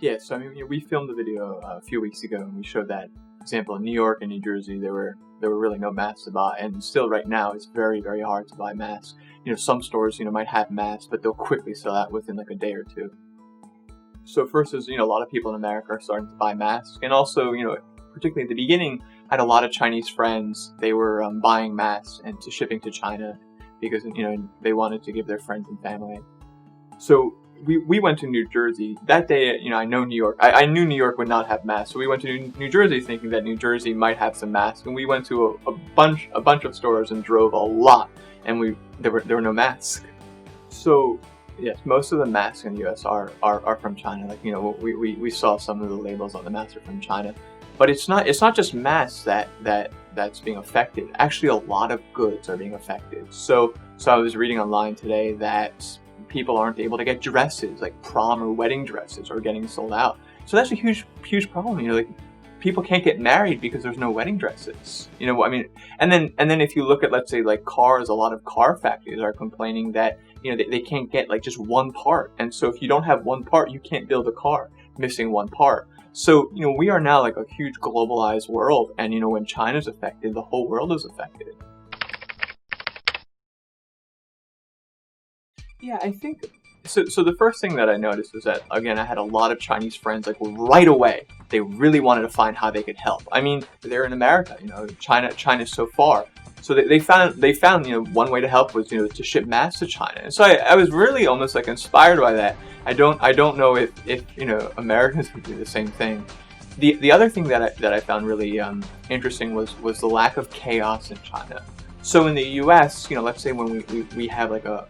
Yeah, so I mean, we filmed the video a few weeks ago, and we showed that example in New York and New Jersey. There were really no masks to buy, and still right now it's very, very hard to buy masks. Some stores might have masks, but they'll quickly sell out within like a day or two. So first is a lot of people in America are starting to buy masks, and also particularly at the beginning, I had a lot of Chinese friends. They were buying masks and shipping to China because they wanted to give their friends and family. So we went to New Jersey that day. I know New York. I knew New York would not have masks, so we went to New Jersey thinking that New Jersey might have some masks. And we went to a bunch of stores and drove a lot, and there were no masks. So yes, most of the masks in the U.S. are from China. Like we saw some of the labels on the masks are from China, but it's not just masks that's being affected. Actually, a lot of goods are being affected. So I was reading online today that people aren't able to get dresses, like prom or wedding dresses, are getting sold out. So that's a huge problem. Like people can't get married because there's no wedding dresses. I mean, and then if you look at, let's say, like cars, a lot of car factories are complaining that they can't get like just one part, and so if you don't have one part, you can't build a car missing one part. So we are now like a huge globalized world, and when China's affected, the whole world is affected. Yeah, I think so. The first thing that I noticed is that, again, I had a lot of Chinese friends. Like right away, they really wanted to find how they could help. I mean, they're in America. China's so far. So they found one way to help was to ship masks to China. And so I was really almost like inspired by that. I don't know if Americans would do the same thing. The other thing that I found really interesting was the lack of chaos in China. So in the U.S., let's say when we have like a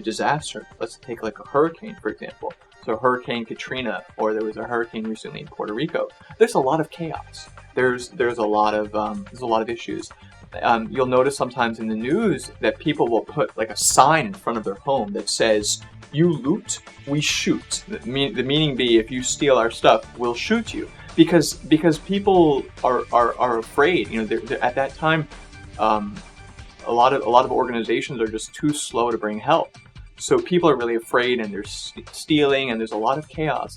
disaster, let's take like a hurricane, for example. So Hurricane Katrina, or there was a hurricane recently in Puerto Rico. There's a lot of chaos. There's a lot of issues. You'll notice sometimes in the news that people will put like a sign in front of their home that says, "You loot, we shoot." The meaning be, if you steal our stuff, we'll shoot you. Because people are afraid. They're at that time. A lot of organizations are just too slow to bring help. So people are really afraid, and they're stealing, and there's a lot of chaos.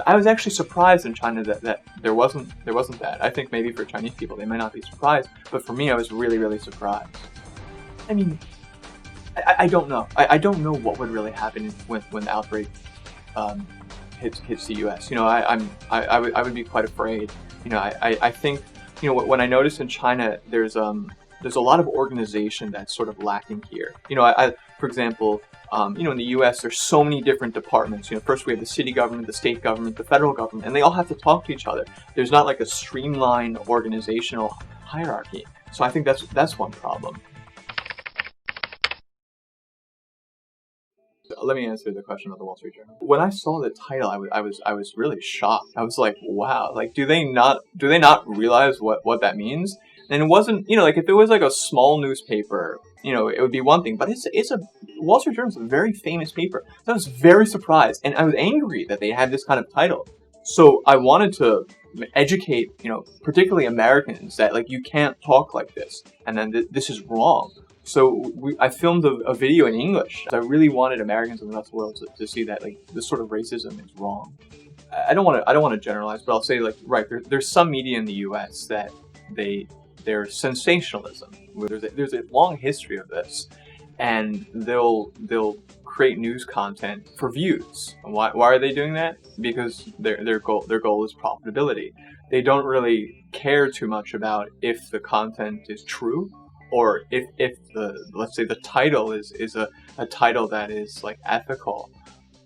I was actually surprised in China that there wasn't that. I think maybe for Chinese people they might not be surprised, but for me I was really, really surprised. I mean, I don't know. I don't know what would really happen when the outbreak hits the U.S. I would be quite afraid. I think when I noticed in China there's a lot of organization that's sort of lacking here. For example, in the U.S. there's so many different departments. First we have the city government, the state government, the federal government, and they all have to talk to each other. There's not like a streamlined organizational hierarchy. So I think that's one problem. Let me answer the question about the Wall Street Journal. When I saw the title, I was really shocked. I was like, wow, like do they not realize what that means? And it wasn't, like if it was like a small newspaper, it would be one thing. But it's a Wall Street Journal is a very famous paper. So I was very surprised, and I was angry that they had this kind of title. So I wanted to educate, particularly Americans, that like you can't talk like this, and then this is wrong. So I filmed a video in English. I really wanted Americans in the rest of the world to see that like this sort of racism is wrong. I don't want to generalize, but I'll say like there's some media in the U.S. that they're sensationalism. There's a long history of this, and they'll create news content for views. And why are they doing that? Because their goal is profitability. They don't really care too much about if the content is true, or if let's say the title is a title that is like ethical.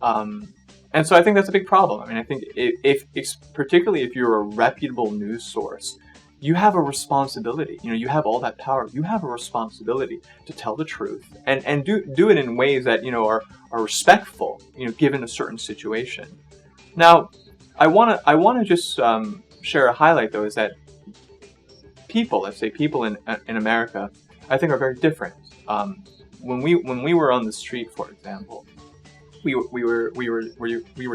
And so I think that's a big problem. I mean, I think if particularly if you're a reputable news source, you have a responsibility. You have all that power. You have a responsibility to tell the truth and do it in ways that are respectful. Given a certain situation. Now, I wanna just share a highlight though, is that people, let's say people in America, I think are very different. When we were on the street, for example, we were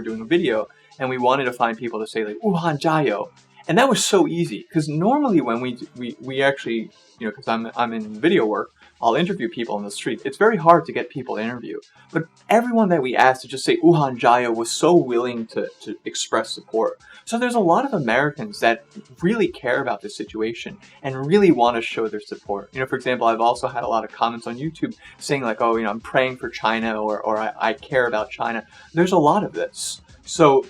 doing a video, and we wanted to find people to say like "Wuhan Jiao," and that was so easy because normally when we actually because I'm in video work, I'll interview people on the street. It's very hard to get people to interview. But everyone that we asked to just say Wuhan Jaya was so willing to express support. So there's a lot of Americans that really care about this situation and really want to show their support. You know, for example, I've also had a lot of comments on YouTube saying like, oh, you know, I'm praying for China, or I care about China. There's a lot of this. So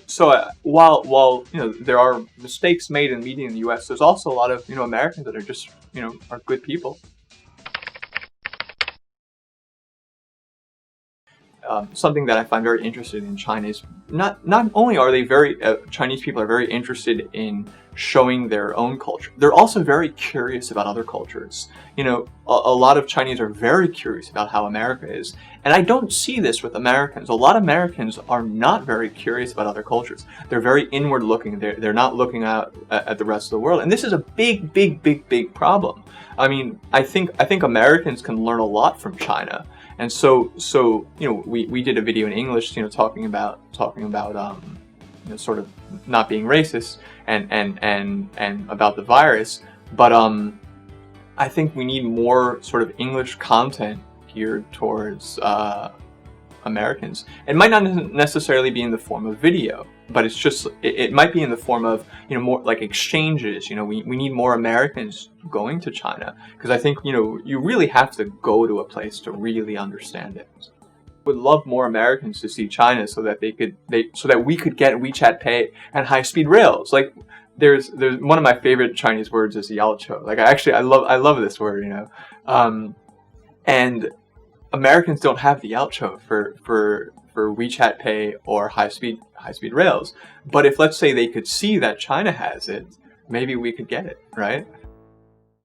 while you know there are mistakes made in media in the U.S., there's also a lot of, you know, Americans that are just, you know, are good people. Something that I find very interesting in China is not only are they very Chinese people are very interested in showing their own culture, they're also very curious about other cultures. You know, a lot of Chinese are very curious about how America is, and I don't see this with Americans. A lot of Americans are not very curious about other cultures. They're very inward looking. They're not looking out at the rest of the world, and this is a big problem. I mean, I think Americans can learn a lot from China. And so you know, we did a video in English, you know, talking about you know, sort of not being racist and about the virus, but I think we need more sort of English content geared towards Americans. It might not necessarily be in the form of video, but it's just it might be in the form of, you know, more like exchanges. You know, we need more Americans going to China, because I think, you know, you really have to go to a place to really understand it. Would love more Americans to see China so that so that we could get WeChat Pay and high-speed rails. Like there's one of my favorite Chinese words is yaoqiu. Like I love this word, you know, and Americans don't have the yaoqiu for WeChat Pay or high-speed rails. But if, let's say, they could see that China has it, maybe we could get it, right?